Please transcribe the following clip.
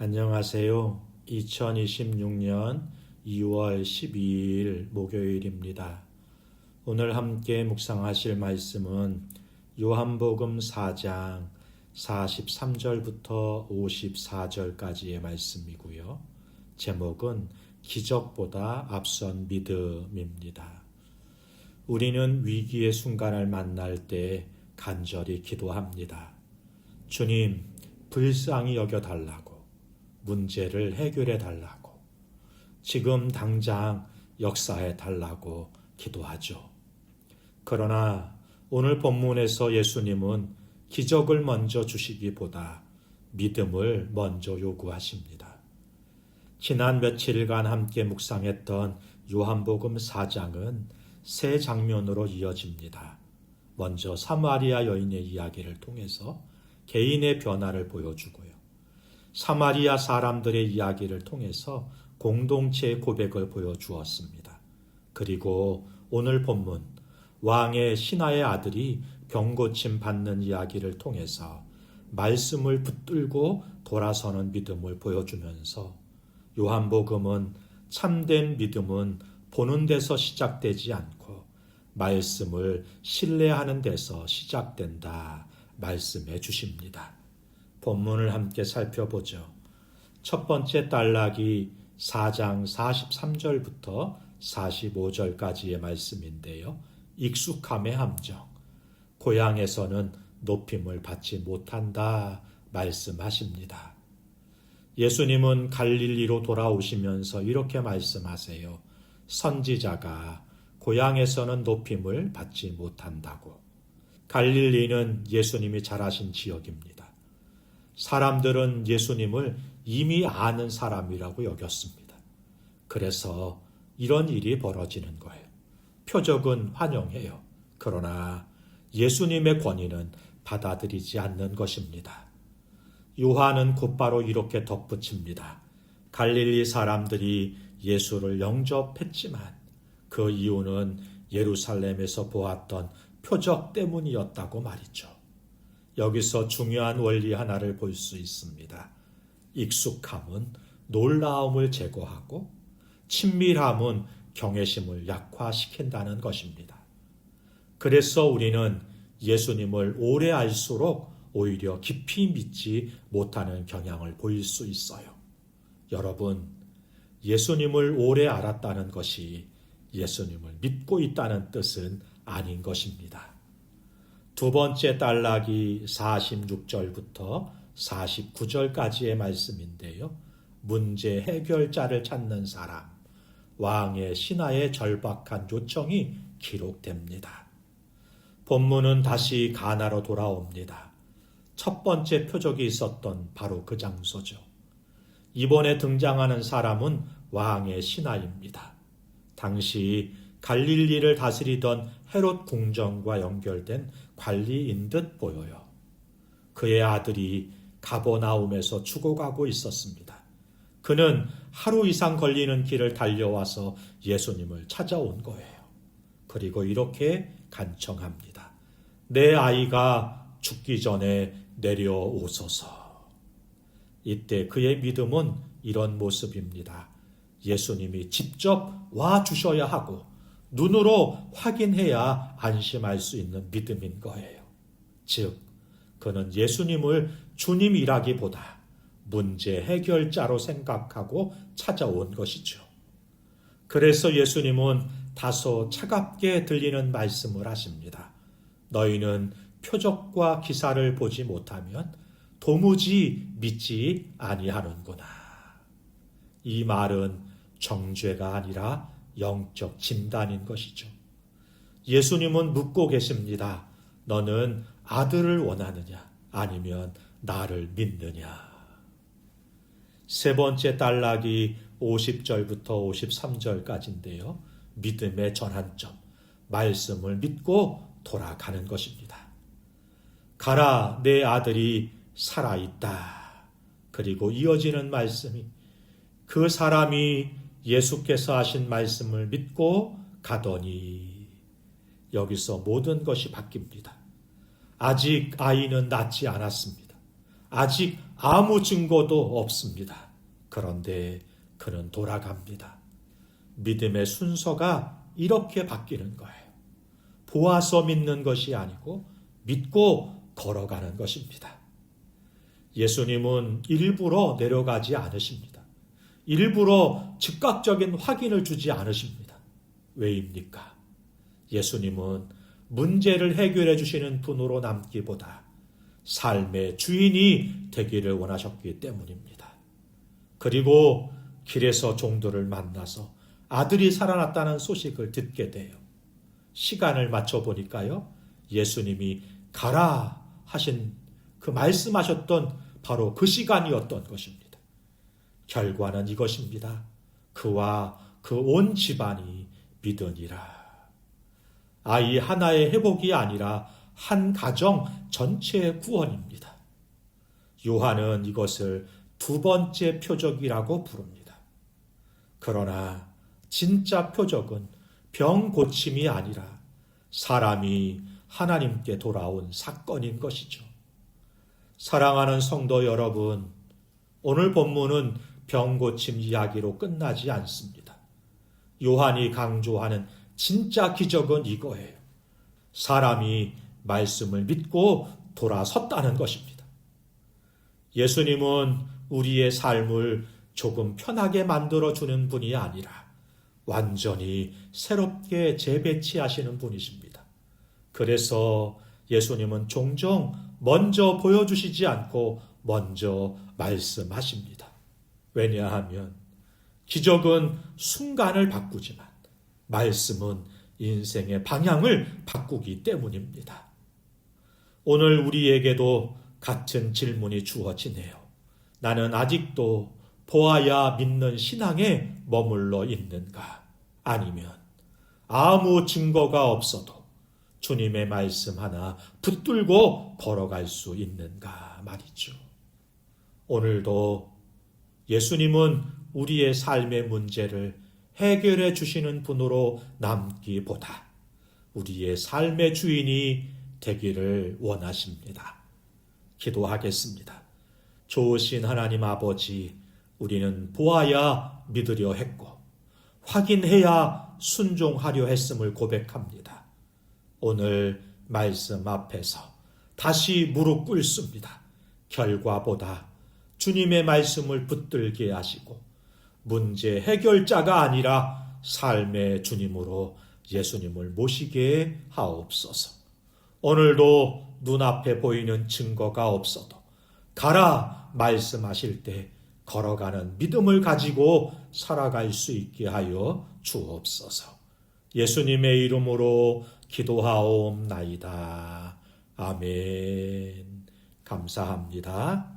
안녕하세요. 2026년 2월 12일 목요일입니다. 오늘 함께 묵상하실 말씀은 요한복음 4장 43절부터 54절까지의 말씀이고요. 제목은 기적보다 앞선 믿음입니다. 우리는 위기의 순간을 만날 때 간절히 기도합니다. 주님, 불쌍히 여겨달라고, 문제를 해결해 달라고, 지금 당장 역사해 달라고 기도하죠. 그러나 오늘 본문에서 예수님은 기적을 먼저 주시기보다 믿음을 먼저 요구하십니다. 지난 며칠간 함께 묵상했던 요한복음 4장은 세 장면으로 이어집니다. 먼저 사마리아 여인의 이야기를 통해서 개인의 변화를 보여주고요. 사마리아 사람들의 이야기를 통해서 공동체의 고백을 보여주었습니다. 그리고 오늘 본문 왕의 신하의 아들이 병고침 받는 이야기를 통해서 말씀을 붙들고 돌아서는 믿음을 보여주면서 요한복음은 참된 믿음은 보는 데서 시작되지 않고 말씀을 신뢰하는 데서 시작된다 말씀해 주십니다. 본문을 함께 살펴보죠. 첫 번째 단락이 4장 43절부터 45절까지의 말씀인데요. 익숙함의 함정, 고향에서는 높임을 받지 못한다 말씀하십니다. 예수님은 갈릴리로 돌아오시면서 이렇게 말씀하세요. 선지자가 고향에서는 높임을 받지 못한다고. 갈릴리는 예수님이 자라신 지역입니다. 사람들은 예수님을 이미 아는 사람이라고 여겼습니다. 그래서 이런 일이 벌어지는 거예요. 표적은 환영해요. 그러나 예수님의 권위는 받아들이지 않는 것입니다. 요한은 곧바로 이렇게 덧붙입니다. 갈릴리 사람들이 예수를 영접했지만 그 이유는 예루살렘에서 보았던 표적 때문이었다고 말이죠. 여기서 중요한 원리 하나를 볼 수 있습니다. 익숙함은 놀라움을 제거하고 친밀함은 경외심을 약화시킨다는 것입니다. 그래서 우리는 예수님을 오래 알수록 오히려 깊이 믿지 못하는 경향을 보일 수 있어요. 여러분, 예수님을 오래 알았다는 것이 예수님을 믿고 있다는 뜻은 아닌 것입니다. 두 번째 단락이 46절부터 49절까지의 말씀인데요. 문제 해결자를 찾는 사람, 왕의 신하의 절박한 요청이 기록됩니다. 본문은 다시 가나로 돌아옵니다. 첫 번째 표적이 있었던 바로 그 장소죠. 이번에 등장하는 사람은 왕의 신하입니다. 당시 갈릴리를 다스리던 헤롯 궁정과 연결된 관리인 듯 보여요. 그의 아들이 가버나움에서 죽어가고 있었습니다. 그는 하루 이상 걸리는 길을 달려와서 예수님을 찾아온 거예요. 그리고 이렇게 간청합니다. 내 아이가 죽기 전에 내려오소서. 이때 그의 믿음은 이런 모습입니다. 예수님이 직접 와 주셔야 하고 눈으로 확인해야 안심할 수 있는 믿음인 거예요. 즉, 그는 예수님을 주님이라기보다 문제 해결자로 생각하고 찾아온 것이죠. 그래서 예수님은 다소 차갑게 들리는 말씀을 하십니다. 너희는 표적과 기사를 보지 못하면 도무지 믿지 아니하는구나. 이 말은 정죄가 아니라 영적 진단인 것이죠. 예수님은 묻고 계십니다. 너는 아들을 원하느냐? 아니면 나를 믿느냐? 세 번째 단락이 50절부터 53절까지인데요. 믿음의 전환점, 말씀을 믿고 돌아가는 것입니다. 가라, 내 아들이 살아있다. 그리고 이어지는 말씀이 그 사람이 예수께서 하신 말씀을 믿고 가더니 여기서 모든 것이 바뀝니다. 아직 아이는 낳지 않았습니다. 아직 아무 증거도 없습니다. 그런데 그는 돌아갑니다. 믿음의 순서가 이렇게 바뀌는 거예요. 보아서 믿는 것이 아니고 믿고 걸어가는 것입니다. 예수님은 일부러 내려가지 않으십니다. 일부러 즉각적인 확인을 주지 않으십니다. 왜입니까? 예수님은 문제를 해결해 주시는 분으로 남기보다 삶의 주인이 되기를 원하셨기 때문입니다. 그리고 길에서 종들을 만나서 아들이 살아났다는 소식을 듣게 돼요. 시간을 맞춰보니까요, 예수님이 가라 하신 그 말씀하셨던 바로 그 시간이었던 것입니다. 결과는 이것입니다. 그와 그 온 집안이 믿으니라. 아이 하나의 회복이 아니라 한 가정 전체의 구원입니다. 요한은 이것을 두 번째 표적이라고 부릅니다. 그러나 진짜 표적은 병 고침이 아니라 사람이 하나님께 돌아온 사건인 것이죠. 사랑하는 성도 여러분, 오늘 본문은 병 고침 이야기로 끝나지 않습니다. 요한이 강조하는 진짜 기적은 이거예요. 사람이 말씀을 믿고 돌아섰다는 것입니다. 예수님은 우리의 삶을 조금 편하게 만들어주는 분이 아니라 완전히 새롭게 재배치하시는 분이십니다. 그래서 예수님은 종종 먼저 보여주시지 않고 먼저 말씀하십니다. 왜냐하면 기적은 순간을 바꾸지만 말씀은 인생의 방향을 바꾸기 때문입니다. 오늘 우리에게도 같은 질문이 주어지네요. 나는 아직도 보아야 믿는 신앙에 머물러 있는가? 아니면 아무 증거가 없어도 주님의 말씀 하나 붙들고 걸어갈 수 있는가 말이죠. 오늘도 예수님은 우리의 삶의 문제를 해결해 주시는 분으로 남기보다 우리의 삶의 주인이 되기를 원하십니다. 기도하겠습니다. 좋으신 하나님 아버지, 우리는 보아야 믿으려 했고 확인해야 순종하려 했음을 고백합니다. 오늘 말씀 앞에서 다시 무릎 꿇습니다. 결과보다 주님의 말씀을 붙들게 하시고 문제 해결자가 아니라 삶의 주님으로 예수님을 모시게 하옵소서. 오늘도 눈앞에 보이는 증거가 없어도 가라 말씀하실 때 걸어가는 믿음을 가지고 살아갈 수 있게 하여 주옵소서. 예수님의 이름으로 기도하옵나이다. 아멘. 감사합니다.